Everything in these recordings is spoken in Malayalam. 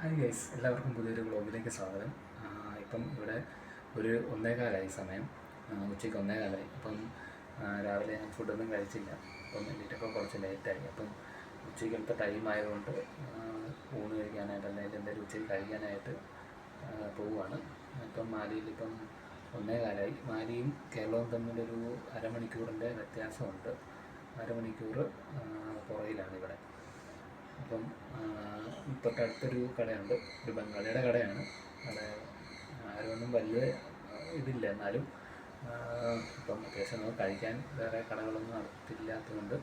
ഹായ് ഗൈസ്, എല്ലാവർക്കും പുതിയൊരു വ്ളോഗിലേക്ക് സ്വാഗതം. ഇപ്പം ഇവിടെ ഒരു 1:15 സമയം, ഉച്ചയ്ക്ക് 1:15. അപ്പം രാവിലെ ഞാൻ ഫുഡൊന്നും കഴിച്ചില്ല. അപ്പം എണീറ്റപ്പോൾ കുറച്ച് ലേറ്റായി. അപ്പം ഉച്ചയ്ക്കലത്തെ ടൈം ആയതുകൊണ്ട് ഊണ് കഴിക്കാനായിട്ട് അല്ലെങ്കിൽ എന്തെങ്കിലും ഉച്ചയ്ക്ക് കഴിക്കാനായിട്ട് പോവുകയാണ്. ഇപ്പം മാലിയിലിപ്പം 1:15. മാലിയും കേരളവും തമ്മിലൊരു അരമണിക്കൂറിൻ്റെ വ്യത്യാസമുണ്ട്. അരമണിക്കൂർ പുറകിലാണ് ഇവിടെ. അപ്പം തൊട്ടടുത്തൊരു കടയുണ്ട്, ഒരു ബംഗാളിയുടെ കടയാണ്. അവിടെ ആരുമൊന്നും വലിയ ഇതില്ല, എന്നാലും ഇപ്പം അത്യാവശ്യം നമുക്ക് കഴിക്കാൻ വേറെ കടകളൊന്നും നടത്തില്ലാത്തതുകൊണ്ട്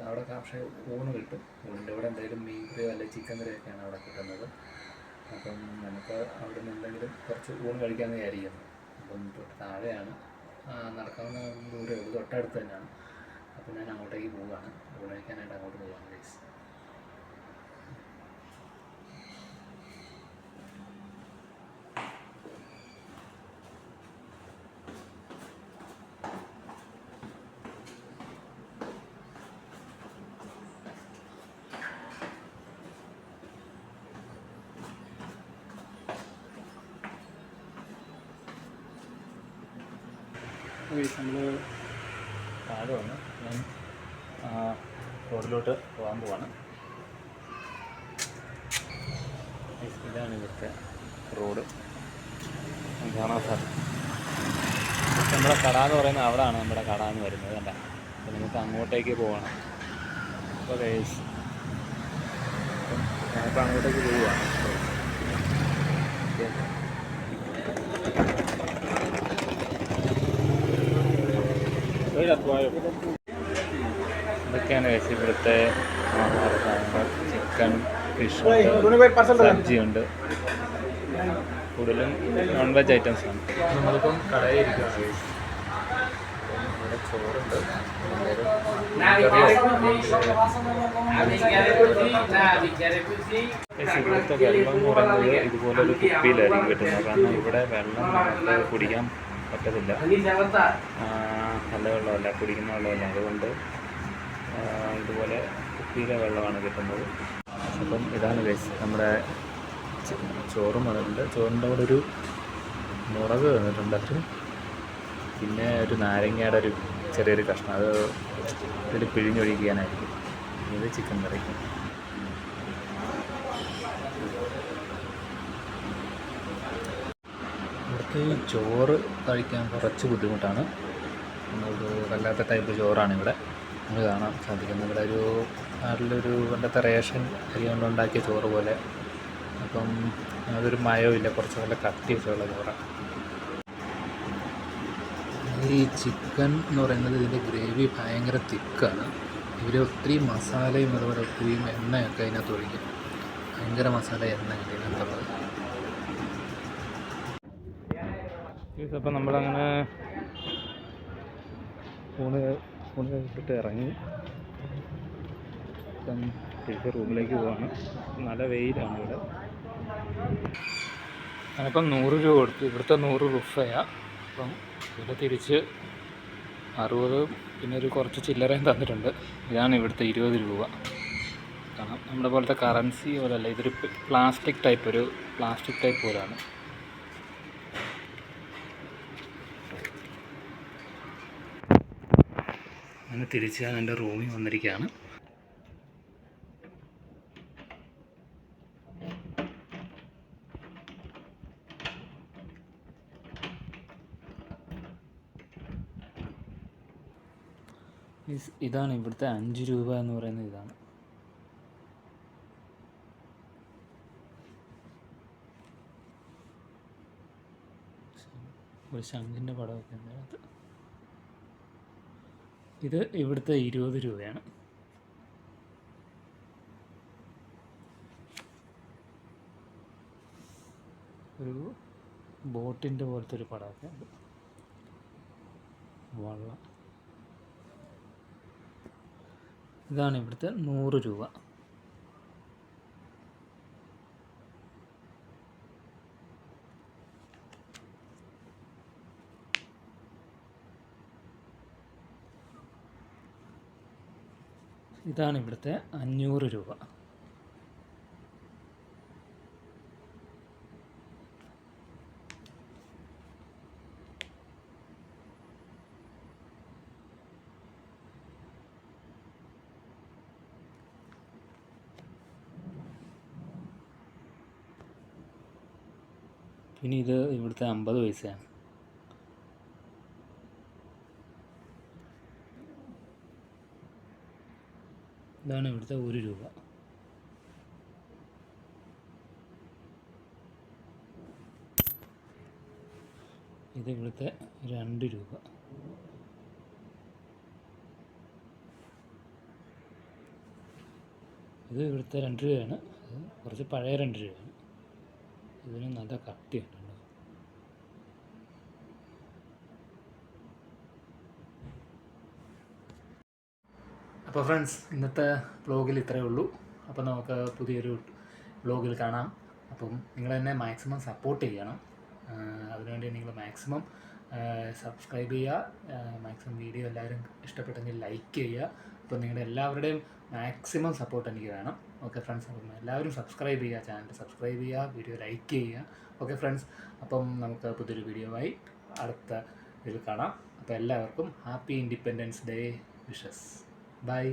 അവിടെ പക്ഷേ ഊണ് കിട്ടും. ഊണിൻ്റെ കൂടെ എന്തെങ്കിലും മീൻ കറിയോ അല്ലെങ്കിൽ ചിക്കൻ കറിയൊക്കെയാണ് അവിടെ കിട്ടുന്നത്. അപ്പം നമുക്ക് അവിടെ നിന്ന് എന്തെങ്കിലും കുറച്ച് ഊണ് കഴിക്കാമെന്ന് വിചാരിക്കുന്നു. അപ്പം തൊട്ട് താഴെയാണ്, നടക്കാവുന്ന ദൂരമേ ഉള്ളൂ, തൊട്ടടുത്ത് തന്നെയാണ്. അപ്പം ഞാൻ അങ്ങോട്ടേക്ക് പോവുകയാണ്, ഊണ് കഴിക്കാനായിട്ട് അങ്ങോട്ട് പോവുകയാണ് ഗൈസ്. നമ്മൾ താഴെ വന്ന് ഞാൻ റോഡിലോട്ട് പോകാൻ പോവാണ്. ഇതാണ് ഇവിടുത്തെ റോഡ്, കാണാൻ സാധിക്കും. നമ്മുടെ കട എന്ന് പറയുന്നത് അവിടെയാണ് നമ്മുടെ കട എന്ന് വരുന്നത്, കണ്ട. അപ്പോൾ നമുക്ക് അങ്ങോട്ടേക്ക് പോകണം. അപ്പോൾ ഗൈസ്, ഞാനിപ്പോൾ അങ്ങോട്ടേക്ക് പോവുകയാണ്. ഇതൊക്കെയാണ് ഗൈസ് ഇവിടുത്തെ ആഹാര സാധനങ്ങൾ. ചിക്കൻ, ഫിഷ് ഉണ്ട്, സബ്ജിയുണ്ട്, കൂടുതലും നോൺ വെജ് ഐറ്റംസ് ആണ്. നമ്മളിപ്പം കടയിൽ ഇരിക്കുകയാണ് ഗൈസ്. ഇവിടെ ചോറുണ്ട്, ഇവിടുത്തെ വെള്ളം എന്ന് പറയുന്നത് ഇതുപോലൊരു കുപ്പിയിലായിരിക്കും കിട്ടുന്നത്. കാരണം ഇവിടെ വെള്ളം നമുക്ക് കുടിക്കാൻ പറ്റത്തില്ല, നല്ല വെള്ളമല്ല, കുടിക്കുന്ന വെള്ളമല്ല. അതുകൊണ്ട് ഇതുപോലെ കുപ്പിയിലെ വെള്ളമാണ് കിട്ടുന്നത്. അപ്പം ഇതാണ് ഗൈസ് നമ്മുടെ ചോറും വന്നിട്ടുണ്ട്. ചോറിൻ്റെ കൂടെ ഒരു മുളക് തന്നിട്ടുണ്ട്, അത് പിന്നെ ഒരു നാരങ്ങയുടെ ഒരു ചെറിയൊരു കഷ്ണം, അത് ഇതിൽ പിഴിഞ്ഞൊഴിക്കാനായിരിക്കും. ഇത് ചിക്കൻ കറി. ഇവിടുത്തെ ഈ ചോറ് കഴിക്കാൻ കുറച്ച് ബുദ്ധിമുട്ടാണ്. ഒരു വല്ലാത്ത ടൈപ്പ് ചോറാണ് ഇവിടെ നമുക്ക് കാണാൻ സാധിക്കുന്നത്. ഇവിടെ ഒരു നാട്ടിലൊരു പണ്ടത്തെ റേഷൻ അരി കൊണ്ടുണ്ടാക്കിയ ചോറ് പോലെ. അപ്പം അതൊരു മയമില്ല, കുറച്ച് നല്ല കട്ടിയൊക്കെയുള്ള ചോറാണ്. ഈ ചിക്കൻ എന്ന് പറയുന്നത് ഇതിൻ്റെ ഗ്രേവി ഭയങ്കര തിക്കാണ്. ഇവർ ഒത്തിരി മസാലയും അതുപോലെ ഒത്തിരി എണ്ണയൊക്കെ അതിനകത്ത് ഒഴിക്കും. ഭയങ്കര മസാല എണ്ണയൊക്കെ ഇതിനകത്തുള്ളത്. അപ്പം നമ്മളങ്ങനെ ഊണ് കഴിച്ചിട്ട് ഇറങ്ങി. ഇപ്പം തിരിച്ച് റൂമിലേക്ക് പോവാണ്. നല്ല വെയിലാണ് ഇവിടെ. ഞാനിപ്പം 100 രൂപ കൊടുത്തു. ഇവിടുത്തെ 100 റുഫയാണ്. അപ്പം ഇവിടെ തിരിച്ച് 60, പിന്നെ ഒരു കുറച്ച് ചില്ലറയും തന്നിട്ടുണ്ട്. ഇതാണ് ഇവിടുത്തെ 20 രൂപ. കാരണം നമ്മുടെ പോലത്തെ കറൻസി പോലല്ല, ഇതൊരു പ്ലാസ്റ്റിക് ടൈപ്പ് പോലെയാണ്. അങ്ങനെ തിരിച്ച് ഞാൻ എൻ്റെ റൂമിൽ വന്നിരിക്കുകയാണ്. ഇതാണ് ഇവിടുത്തെ 5 രൂപ എന്ന് പറയുന്നത്. ഇതാണ് ഒരു ശംഖിൻ്റെ പടമൊക്കെ ഉണ്ട് അതിനകത്ത്. ഇത് ഇവിടുത്തെ 20 രൂപയാണ്. ഒരു ബോട്ടിൻ്റെ പോലത്തെ ഒരു പടമൊക്കെ ഉണ്ട്, വള്ളം. ഇതാണ് ഇവിടുത്തെ 100 രൂപ. ഇതാണ് ഇവിടുത്തെ 500 രൂപ. ഇനി ഇത് ഇവിടുത്തെ 50 പൈസയാണ്. ഇതാണ് ഇവിടുത്തെ 1 രൂപ. ഇത് ഇവിടുത്തെ 2 രൂപ. ഇത് ഇവിടുത്തെ 2 രൂപയാണ്. ഇത് കുറച്ച് പഴയ 2 രൂപയാണ്. ഇതിന് നല്ല കട്ടിയുണ്ട്. അപ്പോൾ ഫ്രണ്ട്സ്, ഇന്നത്തെ വ്ളോഗിൽ ഇത്രയേ ഉള്ളൂ. അപ്പോൾ നമുക്ക് പുതിയൊരു വ്ളോഗിൽ കാണാം. അപ്പം നിങ്ങൾ എന്നെ മാക്സിമം സപ്പോർട്ട് ചെയ്യണം. അതിനുവേണ്ടി നിങ്ങൾ മാക്സിമം സബ്സ്ക്രൈബ് ചെയ്യുക. മാക്സിമം വീഡിയോ എല്ലാവരും ഇഷ്ടപ്പെട്ടെങ്കിൽ ലൈക്ക് ചെയ്യുക. അപ്പോൾ നിങ്ങളുടെ എല്ലാവരുടെയും മാക്സിമം സപ്പോർട്ട് എനിക്ക് വേണം. ഓക്കെ ഫ്രണ്ട്സ്, അപ്പം എല്ലാവരും സബ്സ്ക്രൈബ് ചെയ്യുക, ചാനൽ സബ്സ്ക്രൈബ് ചെയ്യുക, വീഡിയോ ലൈക്ക് ചെയ്യുക. ഓക്കെ ഫ്രണ്ട്സ്, അപ്പം നമുക്ക് പുതിയൊരു വീഡിയോ ആയി അടുത്ത ഇതിൽ കാണാം. അപ്പോൾ എല്ലാവർക്കും happy independence day wishes. Bye.